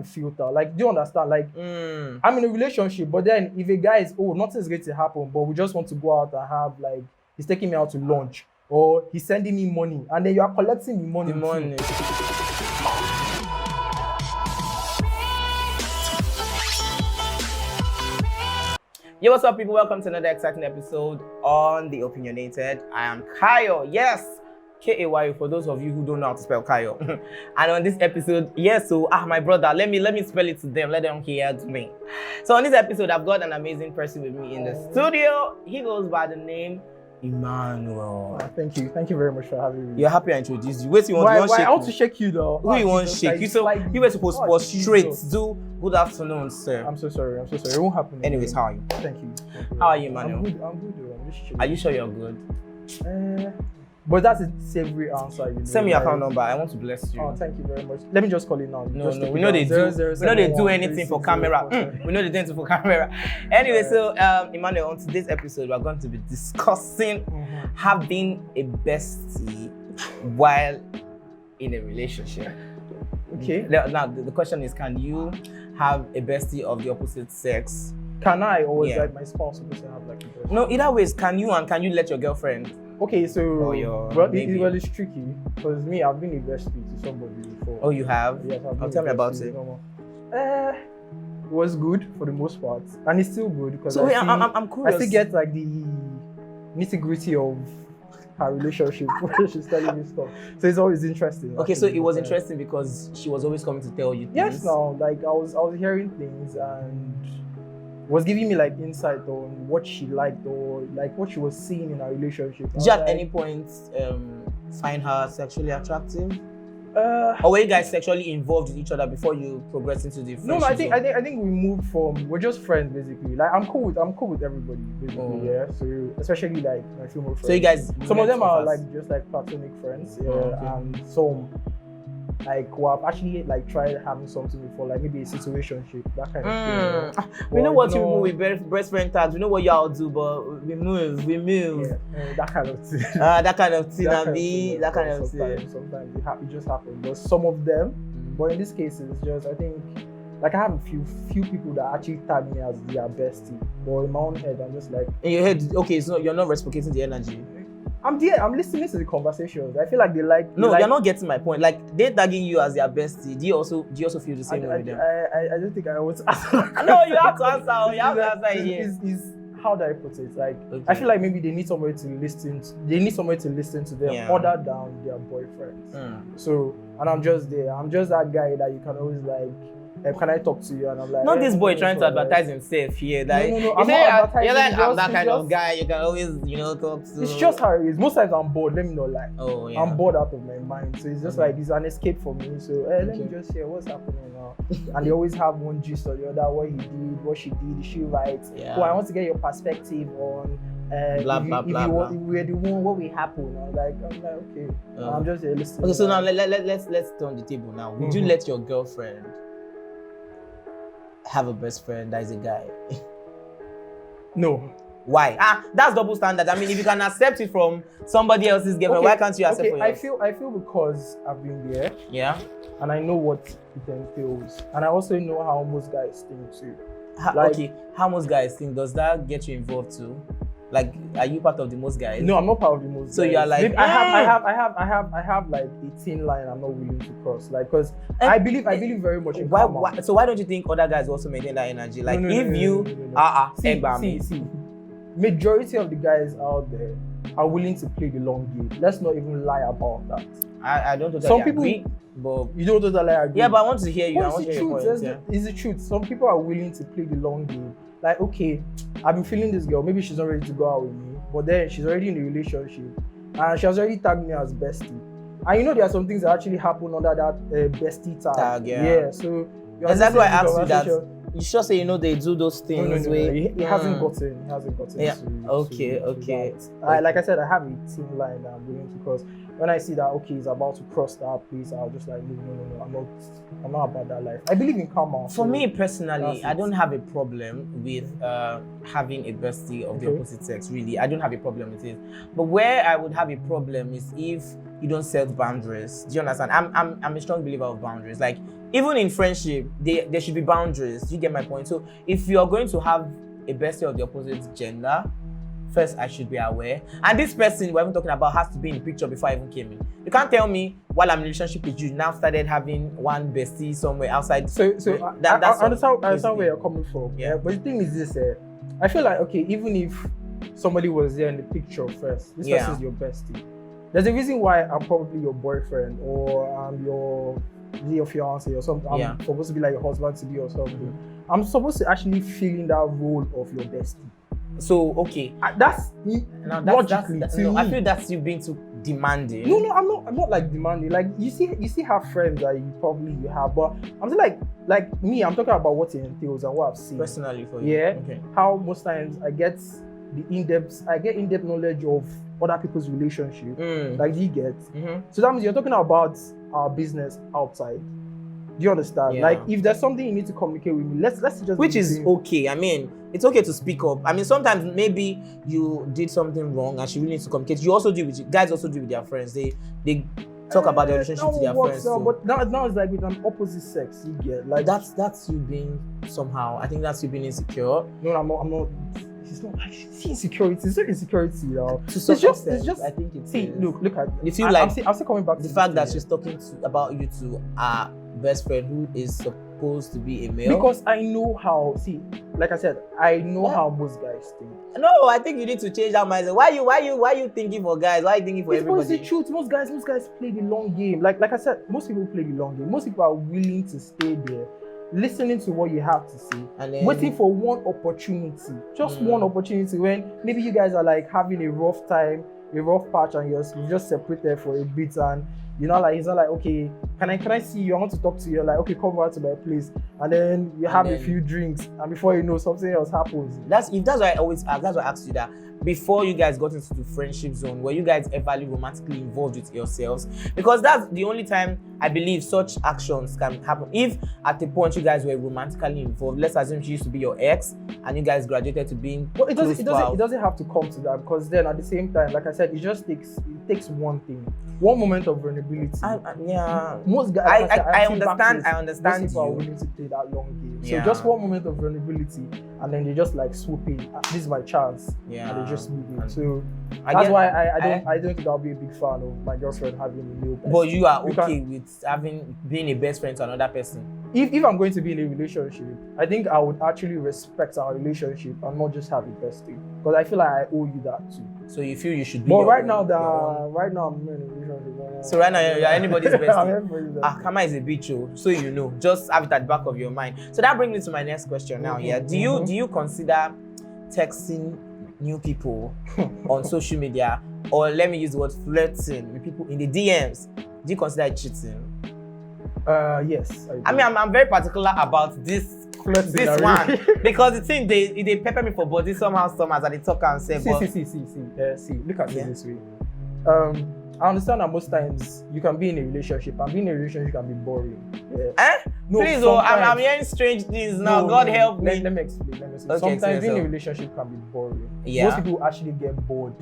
filter. Like, do you understand? Like, I'm in a relationship, but then if a guy is, nothing's going to happen, but we just want to go out and have, like, he's taking me out to lunch, or he's sending me money, and then you are collecting the money. Yo, what's up, people? Welcome to another exciting episode on the Opinionated. I am Kayo. Yes, K-A-Y-O, for those of you who don't know how to spell Kayo. And on this episode, my brother, let me spell it to them. Let them hear me. So on this episode, I've got an amazing person with me in the studio. He goes by the name Emmanuel. Thank you very much for having me. You're happy I introduced you. Wait, you want why? shake I want to shake you though. Who you want to shake? You you were supposed to straight. Do good afternoon, sir. I'm so sorry. It won't happen. Anyways, how are you? Thank you. How are you, Emmanuel? I'm good though. I'm just chilling. Are you sure you're good? But that's a savory answer. You know, send me your account number. I want to bless you. Oh, thank you very much. Let me just call it now. No, we know they do. We know they do anything for camera. We know they do anything for camera. Anyway, so Emmanuel, on today's episode, we're going to be discussing having a bestie while in a relationship. Okay. Now the question is, can you have a bestie of the opposite sex? Can I, or is like my spouse supposed to have like a bestie? No, either ways, can you let your girlfriend? Okay, so it's tricky because me, I've been a bestie to somebody before. Oh, you have? Yes, I've been. Tell me about it. It was good for the most part, and it's still good because I'm curious. I still get like the nitty-gritty of her relationship where she's telling me stuff. So it's always interesting. Okay, so it was interesting because she was always coming to tell you things. Yes, no, like I was hearing things and was giving me like insight on what she liked or like what she was seeing in our relationship. Did you at any point find her sexually attractive? Or were you guys sexually involved with each other before you progressed into the friendship? No, I think we moved from, we're just friends basically. Like I'm cool with everybody basically. Yeah. So especially like my female friends. So you guys, some of them are like just like platonic friends. Yeah. And some like who have actually like tried having something before, like maybe a situationship, that kind of thing. We know what you move with best friend tags. We know what y'all do, but we move. Yeah, that kind of thing. That kind of thing. Sometimes it just happens. But some of them, but in this case, it's just I think like I have a few people that actually tag me as their bestie, but in my own head, I'm just like in your head. Okay, so you're not reciprocating the energy. I'm listening to the conversations. I feel like they like. No, you're not getting my point. Like they're tagging you as their bestie. Do you also feel the same way with them? I don't think I want to answer. No, you have to answer. You have to answer here. Is how do I put it? Like I feel like maybe they need somebody to listen. They need somebody to listen to them other than their boyfriends. So and I'm just there. I'm just that guy that you can always like. Can I talk to you? And I'm like, not this boy trying to advertise himself here. Like, no. I'm that kind of guy. You can always, talk to. It's just how it is. Most times I'm bored. Let me not lie. Oh yeah. I'm bored out of my mind. So it's just like it's an escape for me. So let me just hear what's happening now. And they always have one gist or the other. What he did, what she did, is she right? Yeah. Oh, I want to get your perspective on. Blah blah. If we're the one, what will happen? I'm like, okay. I'm just here listening. Okay, so now let's turn the table now. Would you let your girlfriend have a best friend that is a guy? No. Why? That's double standard. I mean, if you can accept it from somebody else's girlfriend, why can't you accept it for yourself? I feel because I've been there. Yeah. And I know what it entails. And I also know how most guys think too. How most guys think, does that get you involved too? Like, are you part of the most guys? No, I'm not part of the most guys. So you are like, maybe I have like a thin line I'm not willing to cross. Like, because I believe very much in karma. So why don't you think other guys also maintain that energy? Like, See, majority of the guys out there are willing to play the long game. Let's not even lie about that. I don't totally agree. But you don't totally agree. Yeah, but I want to hear you. Well, it's the truth. Some people are willing to play the long game. Like, okay, I've been feeling this girl. Maybe she's not ready to go out with me, but then she's already in a relationship, and she has already tagged me as bestie. And there are some things that actually happen under that bestie tag. Yeah. So exactly why I asked you that. You sure say they do those things? No. He hasn't gotten. Yeah. Okay. Like I said, I have a thin line that I'm willing to cross. When I see that he's about to cross that place, I'll just like no. I'm not about that life. I believe in karma. For me personally, I don't have a problem with having a bestie of the opposite sex. Really, I don't have a problem with it. But where I would have a problem is if you don't set boundaries. Do you understand? I'm a strong believer of boundaries. Like even in friendship, there should be boundaries. You get my point? So if you're going to have a bestie of the opposite gender, first I should be aware. And this person we're even talking about has to be in the picture before I even came in. You can't tell me while I'm in a relationship with you, now started having one bestie somewhere outside. So I understand where you're coming from. Yeah. But the thing is this, I feel like, okay, even if somebody was there in the picture first, this person is your bestie. There's a reason why I'm probably your boyfriend or I'm your fiance or something. I'm supposed to be like your husband to be or something. Mm-hmm. I'm supposed to actually fill in that role of your bestie. So okay, that's logically. No, I feel that's you being too demanding. No, I'm not like demanding. Like you see have friends that you have, but I'm saying like me, I'm talking about what it entails and what I've seen personally for you. Yeah. Okay. How most times I get in-depth knowledge of other people's relationship. Like you get. Mm-hmm. So that means you're talking about our business outside. Do you understand? Yeah. Like if there's something you need to communicate with me, let's just. Which is okay. I mean, it's okay to speak up. I mean, sometimes maybe you did something wrong and she really needs to communicate. You also do with guys also do with their friends. They talk about their relationship to their friends. So. But now it's like with an opposite sex. You get like that's you being somehow. I think that's you being insecure. No, I'm not. It's not like insecurity. It's not insecurity, you know. It's just. I think it's. See, look at. You feel like I'm still coming back to the fact that she's talking about you to our best friend who is supposed to be a male. Because I know how. See, like I said, I know how most guys think. No, I think you need to change that mindset. Why you thinking for guys? Why are you thinking for everybody? It's the truth. Most guys play the long game. Like I said, most people play the long game. Most people are willing to stay there, listening to what you have to say, and then waiting for one opportunity, just one opportunity when maybe you guys are like having a rough time, a rough patch, and you're just separated for a bit, and he's not like, okay, can I see you? I want to talk to you. You're like, okay, come over to my place, and then you have a few drinks, and before you know, something else happens. That's why I always ask. That's why I asked you that. Before you guys got into the friendship zone, were you guys ever romantically involved with yourselves? Because that's the only time I believe such actions can happen. If at the point you guys were romantically involved, let's assume she used to be your ex and you guys graduated to being it doesn't have to come to that, because then at the same time, like I said, it takes one thing, one moment of vulnerability. Most guys, I understand. Most people are willing to play that long game. So just one moment of vulnerability, and then they just like swoop in. This is my chance. And they just move in. So that's why I don't think I'll be a big fan of my girlfriend having a male person. But you are okay with being a best friend to another person? If I'm going to be in a relationship, I think I would actually respect our relationship and not just have a bestie, because I feel like I owe you that too. So you feel you should be. But right now I'm in a relationship. So right now you're anybody's bestie. Kama is a bitch, so you know. Just have it at the back of your mind. So that brings me to my next question now. Yeah. Do you consider texting new people on social media, or let me use the word flirting with people in the DMs? Do you consider it cheating? Yes. I mean, I'm very particular about this one because the thing they pepper me for body somehow as they talk and say. See. Look at it this way. I understand that most times you can be in a relationship, and being in a relationship can be boring. No, please, I'm hearing strange things now. God help me. Let me explain. Okay, sometimes being in a relationship can be boring. Yeah. Most people actually get bored.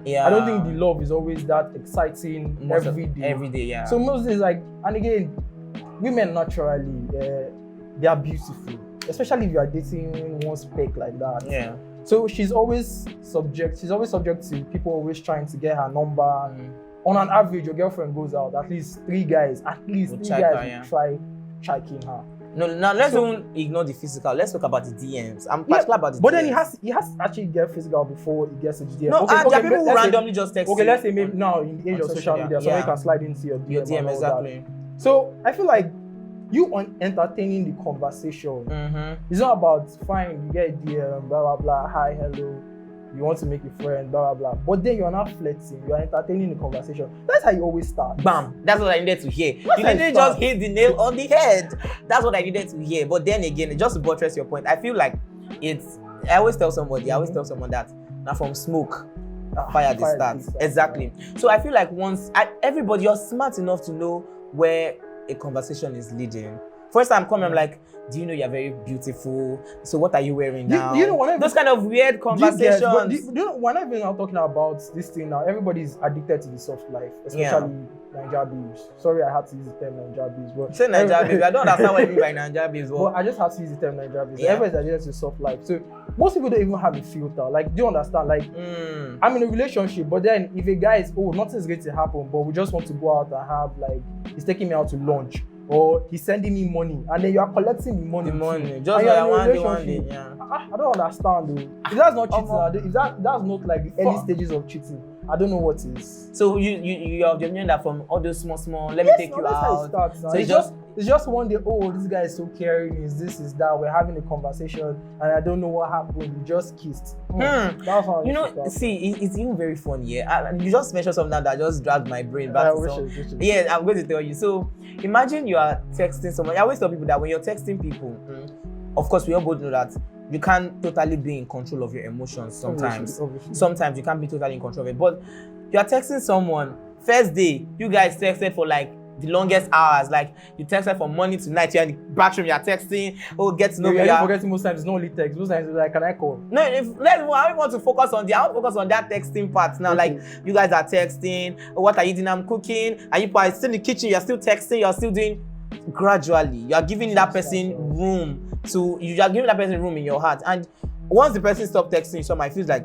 Yeah. I don't think the love is always that exciting every day. Yeah. So most days, like, and again, women naturally, they are beautiful, especially if you are dating one spec like that. Yeah. So she's always subject to people always trying to get her number. On an average, your girlfriend goes out, at least three guys will try checking her. No, let's don't ignore the physical. Let's talk about the DMs. I'm particular about the DMs. But then he has to actually get physical before he gets to the DM. No, there are people who randomly just text. Okay, let's say maybe now in the age of social media, somebody can slide into your DM. Exactly. So I feel like you entertaining the conversation. It's not about fine, you get a DM, blah blah blah, hi, hello. You want to make a friend, blah blah blah. But then you're not flirting, you're entertaining the conversation. That's how you always start. Bam! That's what I needed to hear. You didn't just hit the nail on the head. That's what I needed to hear. But then again, just to buttress your point, I feel like I always tell someone that now from smoke, fire the start. Exactly. So I feel like everybody, you're smart enough to know where a conversation is leading. First time coming, I'm like, do you know you're very beautiful? So what are you wearing now? You know, those kind of weird conversations. We're not even talking about this thing now. Everybody's addicted to the soft life, especially Naija babes. Sorry, I had to use the term Naija babes, but Say Naija babes. I don't understand what you mean by Naija babes. but I just have to use the term Naija babes. Yeah. Everybody's addicted to soft life. So most people don't even have a filter. Like, do you understand? Like, I'm in a relationship, but then if a guy is, oh, nothing's going to happen, but we just want to go out and have, like, he's taking me out to lunch, or he's sending me money, and then you are collecting the money. Just like one day. Yeah. I don't understand though. If that's not cheating, if that's not like the early stages of cheating, I don't know what is. So you have the opinion that from all those small, let me take you that's out. How it starts, so it's just one day, oh, this guy is so caring, is this, is that, we're having a conversation, and I don't know what happened, we just kissed. That's how it's even very funny, yeah. You just mentioned something that just dragged my brain back to some. Yeah, I'm going to tell you. So imagine you are texting someone. I always tell people that when you're texting people, of course, we all both know that you can't totally be in control of your emotions sometimes. Obviously. Sometimes you can't be totally in control of it. But you're texting someone, first day, you guys texted for like the longest hours. Like you texted from morning to night, you're in the bathroom, you're texting, get to know me. You're forgetting most times it's not only text. Most times it's like, can I call? No, I want to focus on that texting part now. Okay. Like you guys are texting, what are you doing? I'm cooking, and you are still in the kitchen, you're still texting, you're still doing. Gradually, you are giving that person room in your heart, and once the person stops texting, I feel like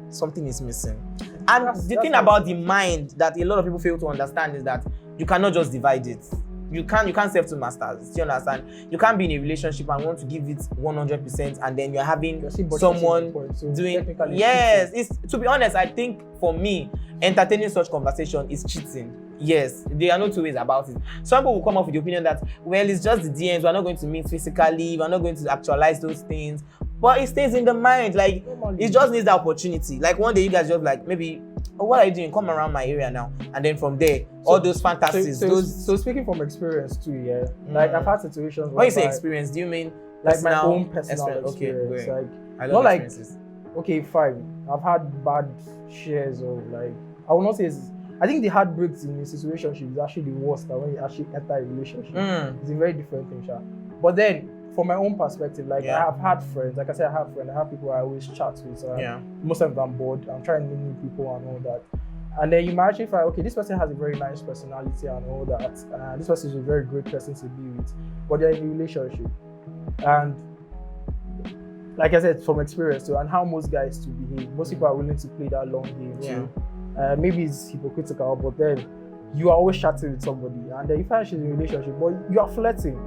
something is missing. And the thing about the mind that a lot of people fail to understand is that you cannot just divide it. You can't serve two masters. Do you understand? You can't be in a relationship and want to give it 100%, and then you're having someone doing. Yes, it's, to be honest, I think for me, entertaining such conversation is cheating. Yes, there are no two ways about it. Some people will come up with the opinion that, well, it's just the DMs, we're not going to meet physically, we're not going to actualize those things. But it stays in the mind, like, it just needs the opportunity. Like, one day you guys just like, maybe, oh, what are you doing? Come around my area now. And then from there, all those fantasies. So speaking from experience too, yeah, like, I've had situations where. When you say experience, do you mean like my own personal experience? Okay, like, I love experiences. Okay, fine. I've had bad shares of, like, I will not say I think the heartbreaks in a situationship is actually the worst than when you actually enter a relationship. It's a very different thing, Sha. But then, from my own perspective, like, I have had friends, like I said, I have friends, I have people I always chat with. So most times I'm bored, I'm trying to meet new people and all that. And then you might actually find, okay, this person has a very nice personality and all that. This person is a very great person to be with. But they're in a relationship. And like I said, from experience too, and how most guys to behave, most people are willing to play that long game too. Maybe it's hypocritical, but then you are always chatting with somebody, and then you find she's in a relationship, but you are flirting.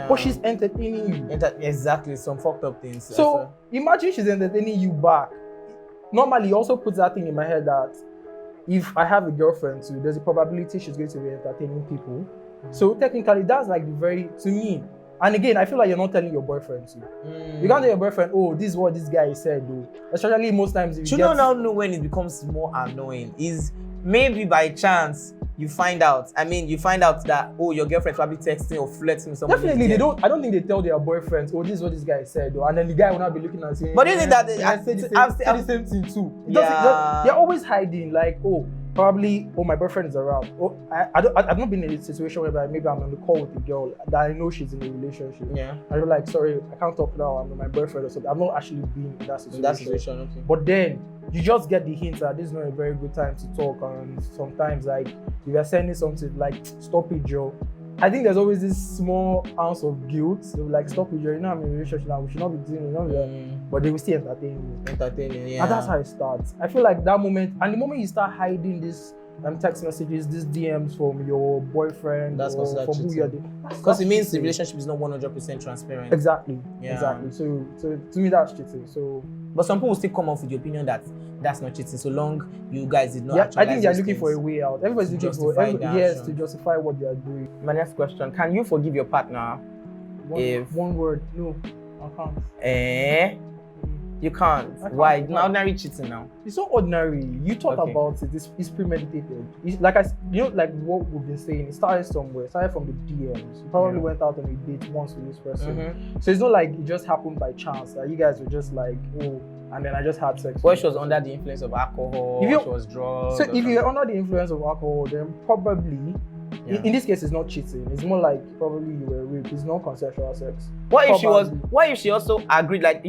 But she's entertaining you. Exactly, some fucked up things. So imagine she's entertaining you back. Normally, it also puts that thing in my head that if I have a girlfriend too, there's a probability she's going to be entertaining people. So technically, that's like to me. And again, I feel like you're not telling your boyfriend too. You can't tell your boyfriend, oh, this is what this guy said, though. Especially most times if you don't know when it becomes more annoying. Is maybe by chance you find out that, oh, your girlfriend's probably texting or flirting with someone. Definitely, I don't think they tell their boyfriends, oh, this is what this guy said, though. And then the guy will not be looking and saying, but isn't that I've said the same thing too. They're always hiding, like, oh, probably, oh, my boyfriend is around. Oh, I've not been in a situation where maybe I'm on the call with a girl that I know she's in a relationship. And you're like, sorry, I can't talk now, I'm with my boyfriend or something. I've not actually been in that situation. Okay. But then you just get the hint that this is not a very good time to talk, and sometimes, like, if you're sending something like, stop it, Joe. I think there's always this small ounce of guilt. They'll be like, stop it, Joe, I'm in a relationship now, we should not be doing it. But they will still entertain you. And that's how it starts. I feel like that moment, and the moment you start hiding this text messages, these DMs from your boyfriend, that's or from who you're dating. Because it means the relationship is not 100% transparent. Exactly. So to me, that's cheating. So, but some people still come up with the opinion that that's not cheating, so long you guys did not. I think they're looking for a way out. Everybody's looking to justify what they are doing. My next question: can you forgive your partner if one word? No, I can't. You can't. Why? It's not ordinary cheating now. It's not ordinary. You talk about it. It's premeditated. It's like like what we've been saying. It started somewhere. It started from the DMs. You probably went out on a date once with this person. So it's not like it just happened by chance. That you guys were just like, oh, and then I just had sex. Well, she was under the influence of alcohol. She was drugs. So if you're under the influence of alcohol, then probably. In this case, it's not cheating. It's more like probably you were raped. It's not consensual sex. What if she also agreed? Like,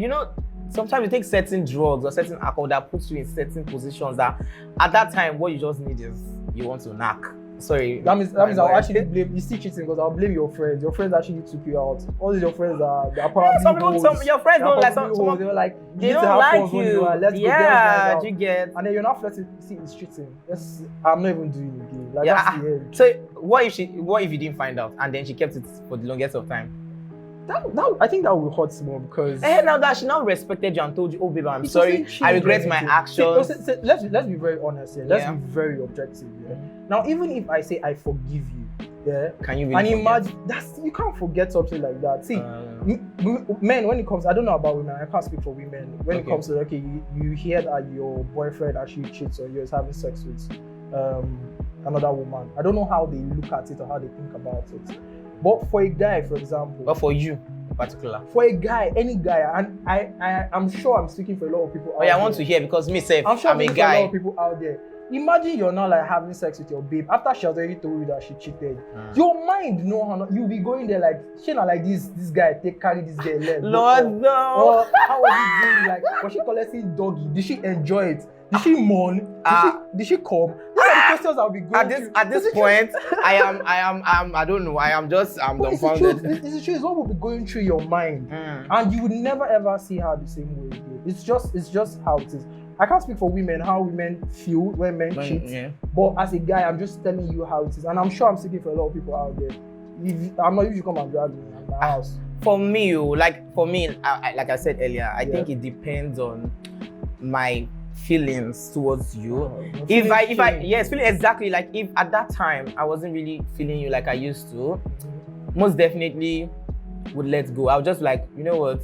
sometimes you take certain drugs or certain alcohol that puts you in certain positions that at that time what you just need is you want to knock. Sorry. That means I'll actually blame. You still cheating because I'll blame your friends. Your friends actually took you out. All your friends are probably your friends don't like some. They were like, They you need don't to have like fun when you. you are. Let's go Yeah, girls night out. you get. And then you're not flirting. See, it's cheating. I'm not even doing it again. Like Yeah. that's the end. So what if you didn't find out and then she kept it for the longest of time? That I think that will hurt more because. Now that she now respected you and told you, oh baby, I'm sorry, I regret my actions. See, let's be very honest here. Let's be very objective here. Now, even if I say I forgive you, yeah, can you really imagine you can't forget something like that. See, men, when it comes, I don't know about women, I can't speak for women. When it comes to you hear that your boyfriend actually cheats on you, is having sex with another woman. I don't know how they look at it or how they think about it. But for a guy, for example. But for you in particular. For a guy, any guy, and I'm sure I'm speaking for a lot of people out there. I want to hear because me say I'm sure I'm a guy. For a lot of people out there. Imagine you're not like having sex with your babe after she has already told you that she cheated. Your mind, you'll be going there like, she not like this guy carry this girl leg. Lord, no. Or how was he doing? Like, was she collecting doggy? Did she enjoy it? Did she mourn? Did she come? These are the questions I'll be going through. At this point, I don't know. I'm dumbfounded. It's the truth. It's what will be going through your mind, and you would never ever see her the same way again. It's just how it is. I can't speak for women, how women feel when men cheat. But as a guy, I'm just telling you how it is, and I'm sure I'm speaking for a lot of people out there. I'm not usually come and drag me in my house. For me, like I said earlier, I think it depends on my feelings towards you. Feeling exactly like if at that time I wasn't really feeling you like I used to, most definitely would let go. I would just like, you know what,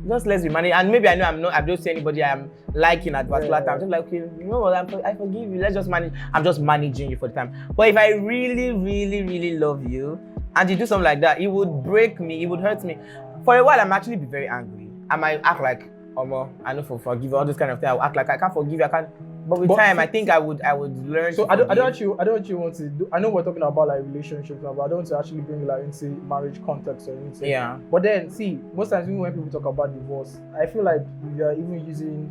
just let's be managed. And maybe I don't see anybody I'm liking at particular time. Just like, okay, you know what, I forgive you. Let's just manage. I'm just managing you for the time. But if I really, really, really love you and you do something like that, it would break me. It would hurt me. For a while, I'm actually be very angry. I might act like, I know for forgive all this kind of thing. I'll act like I can't forgive you. I can't. But with time, I think I would learn. So I don't actually want to do. I know we're talking about like relationships now, but I don't want to actually bring like into marriage context or anything. Yeah. But then see, most times when people talk about divorce, I feel like you're even using.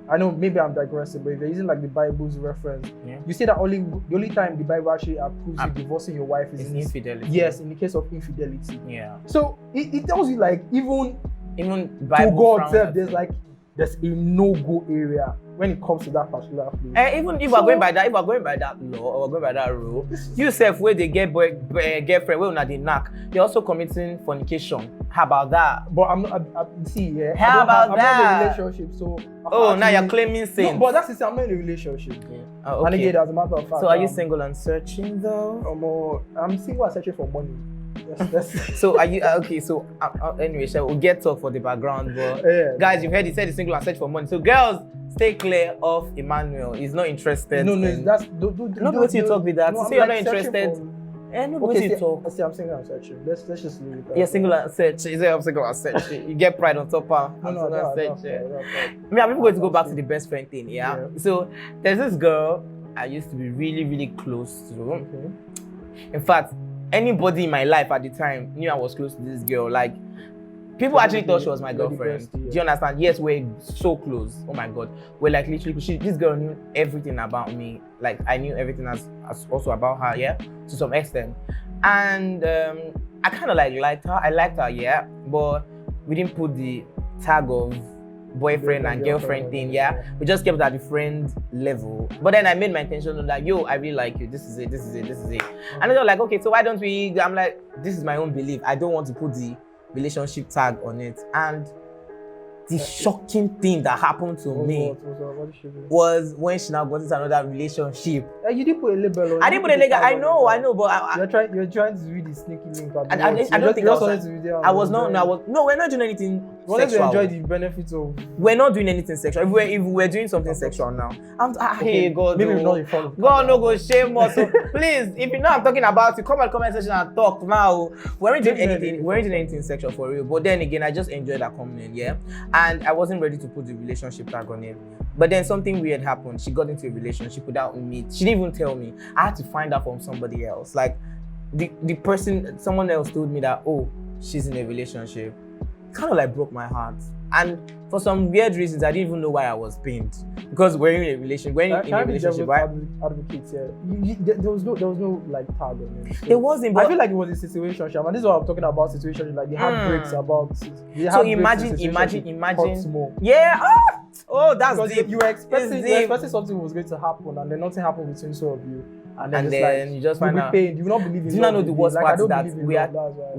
I know maybe I'm digressing, but if you're using like the Bible's reference, you say that the only time the Bible actually approves you divorcing your wife is in infidelity. Yes, in the case of infidelity. Yeah. So it tells you like even Bible to God, there's a no-go area when it comes to that particular place. And even if we're going by that law or we're going by that rule, you self where they get girlfriend, where not the knack, you're also committing fornication. How about that? But I'm not. How about that? I'm not in a relationship, so. Now you're claiming sin. No, but that's the thing. I'm not in a relationship. Okay. And again, as a matter of fact. So are you single and searching though? I'm single and searching for money. Yes. So are you okay? So anyway, we'll get talk for the background, but guys, you've heard he said he's single and search for money. So girls, stay clear of Emmanuel. He's not interested. No, that's not what you talk with that. No, say you're not interested. No, what you talk. See, I'm single and searching. Let's just leave it. You're single and search. You say I'm single and search. You get pride on top of. No, I'm even going to go back to the best friend thing. Yeah. So there's this girl I used to be really, really close to. Okay. In fact, anybody in my life at the time knew I was close to this girl. Like, people actually thought she was my girlfriend. Do you understand? Yes, we're so close. Oh my God. We're like literally, this girl knew everything about me. Like, I knew everything as also about her, yeah, to some extent. And I kind of like liked her. I liked her, yeah, but we didn't put the tag of boyfriend and girlfriend thing, yeah. We just kept it at the friend level. But then I made my intention on that, I really like you. This is it. And they were like, okay, so why don't we? I'm like, this is my own belief. I don't want to put the relationship tag on it. And the shocking thing that happened to me was when she now got into another relationship. You didn't put a label on it. I didn't put a label. I know, but you're trying to read the sneaky link. I don't think I was not. No, we're not doing anything sexual. To enjoy the benefits of. We're not doing anything sexual. If we're doing something sexual now, hey God, maybe not in front of God, no go shame us. So please, if you know I'm talking about it, come at comment section and talk now. We weren't doing anything sexual for real. But then again, I just enjoyed that coming in, yeah. And I wasn't ready to put the relationship tag on it. But then something weird happened. She got into a relationship without me. She didn't even tell me. I had to find out from somebody else. Like the person, someone else told me that, oh, she's in a relationship. kind of like broke my heart. And for some weird reasons, I didn't even know why I was pained. Because we're in a relationship, right? Advocates here. There was no like tag on it. So It wasn't, but I feel like it was a situation, and this is what I'm talking about. Situation like the heartbreaks about. So imagine. Yeah. Oh, that's because deep. you were expecting something was going to happen, and then nothing happened between two of you. And then you just find out. Pain. You will not believe in. Do you not know the worst part is that we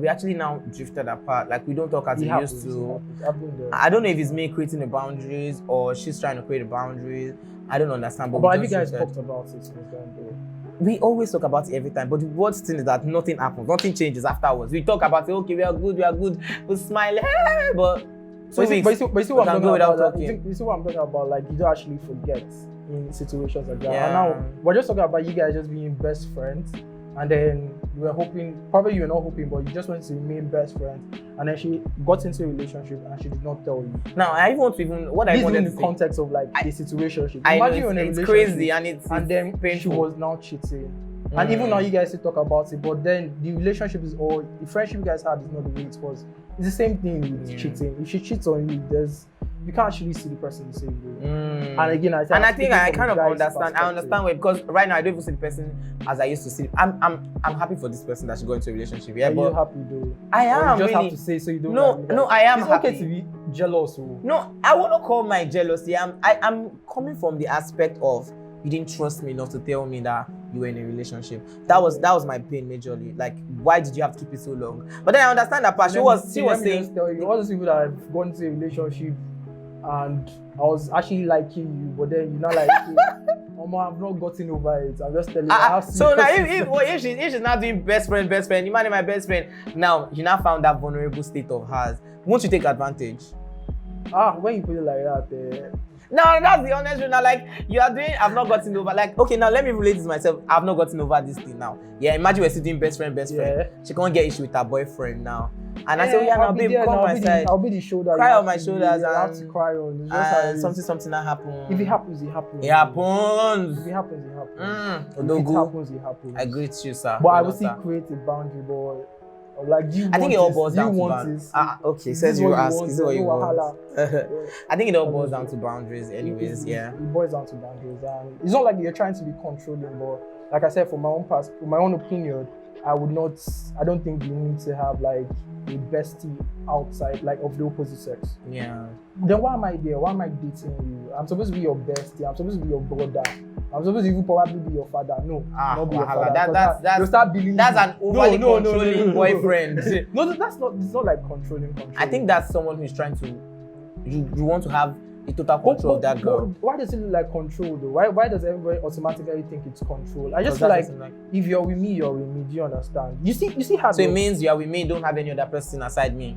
we actually now drifted apart. Like we don't talk as we used to. I've been there. I don't know if it's me creating the boundaries or she's trying to create the boundaries. I don't understand. But have you guys talked about it since then? We always talk about it every time, but the worst thing is that nothing happens, nothing changes afterwards. We talk about it, okay, we are good, we smile, hey, but you see what I'm talking about? You see what I'm talking about? Like you don't actually forget in situations like that. Yeah. And now we're just talking about you guys just being best friends, and then you were hoping, probably you were not hoping, but you just wanted to remain best friends, and then she got into a relationship and she did not tell you. Now I want to even what this I wanted in the context of like the situation. Imagine you're in a relationship, crazy, and then painful. She was now cheating. And even now you guys still talk about it, but then the relationship is all the friendship you guys had is not the way it was. It's the same thing with cheating. If she cheats on you, you can't actually see the person the same way. And again, I think I kind of understand. I understand why, because right now I don't even see the person as I used to see. I'm happy for this person that she got into a relationship. Yeah, but you're happy though. I am. You just really have to say so you don't. No, I am it's happy. Okay to be jealous. No, I won't call my jealousy. I'm coming from the aspect of you didn't trust me enough to tell me that you were in a relationship. That was my pain majorly. Like, why did you have to keep it so long? But then I understand that part. She was saying, tell you, all those people that have gone into a relationship and I was actually liking you, but then you're not like, Mama, I've not gotten over it. I'm just telling you. So now, if she's not doing best friend, you man, my best friend. Now you now found that vulnerable state of hers. Won't you take advantage? When you put it like that. No, that's the honest truth. Now, like you are doing, I've not gotten over. Like, okay, now let me relate this myself. I've not gotten over this thing now. Yeah, imagine we're still doing best friend. Yeah. She can't get issue with her boyfriend now. And I say, now babe, come my side. I'll be the shoulder. Cry on my shoulders. I have to cry on. Something that happens. If it happens, it happens. It happens. If it happens, it happens. If it happens, it happens. I agree with you, sir. But I will still create a boundary, boy. Like, I think it all boils down to boundaries. Okay, says you ask. Is what you want. I think it all boils down to boundaries, anyways. Yeah. It boils down to boundaries, and it's not like you're trying to be controlling, but like I said, for my own opinion, I don't think you need to have like a bestie outside, like of the opposite sex. Yeah. Then why am I there? Why am I dating you? I'm supposed to be your bestie. I'm supposed to be your brother. I'm supposed to even probably be your father. No, not be your father. That's an overly controlling boyfriend. No, that's not. It's not like controlling. I think that's someone who's trying to. You want to have a total control of that girl. Why does it look like control though? Why does everybody automatically think it's control? I just feel like if you're with me, you're with me. Do you understand? You see how. So it means you're with me. Don't have any other person aside me.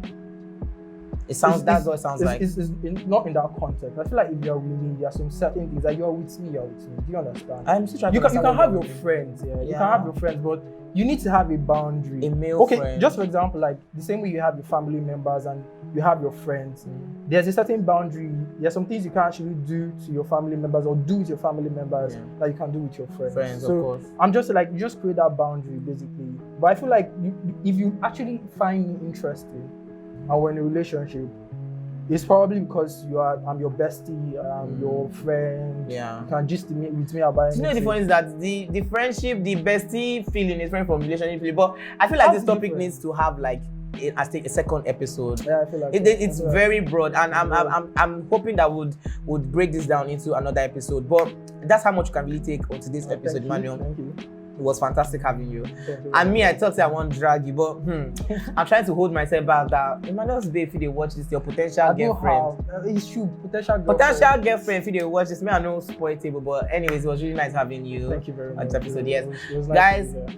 That's what it sounds like. It's not in that context. I feel like if you're with me, there are some certain things that you're with me. Do you understand? I'm still trying to understand. You can have your friends, yeah. You can have your friends, but you need to have a boundary. A male friend. Okay, just for example, like the same way you have your family members and you have your friends, there's a certain boundary. There's some things you can't actually do to your family members or do with your family members that you can do with your friends. So of course. I'm just like, you just create that boundary basically. But I feel like if you actually find me interesting, and we're in a relationship, it's probably because I'm your bestie, your friend. Yeah. You can just with me about anything. You know the point is that the friendship, the bestie feeling is different from relationship feeling. But I feel like this topic needs to have like a second episode. Yeah, I feel like it's very broad, and I'm hoping that would break this down into another episode. But that's how much you can really take on today's episode, Emmanuel. Thank you. It was fantastic having you. And me, I thought I won't drag you, but I'm trying to hold myself back that Emmanuel's babe, if they watch this, your potential girlfriend. It's true, potential girlfriend, if they watch this, me, I know spoil table, but anyways, it was really nice having you. Thank you very much. Episode, yes. It was nice guys.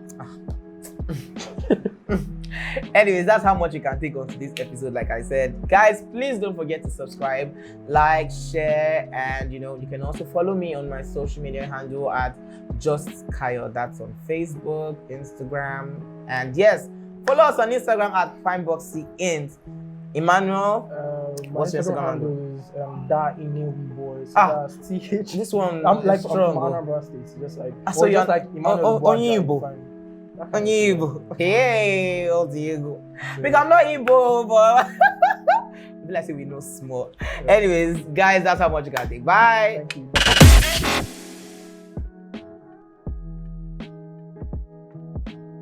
Anyways, that's how much you can take on to this episode. Like I said, guys, please don't forget to subscribe, like, share, and you can also follow me on my social media handle at Just Kayo. That's on Facebook, Instagram, and yes, follow us on Instagram at PrimeBoxCint. Emmanuel, what's your Instagram handle? Is Thannewiboy. So that's TH. This one, I'm like strong. From Anambra State, just like so you're just like Emmanuel. Igbo. Hey, old Igbo. Because I'm not Igbo, but I feel like say we know small. Anyways, guys, that's how much you gotta take. Bye. Thank you.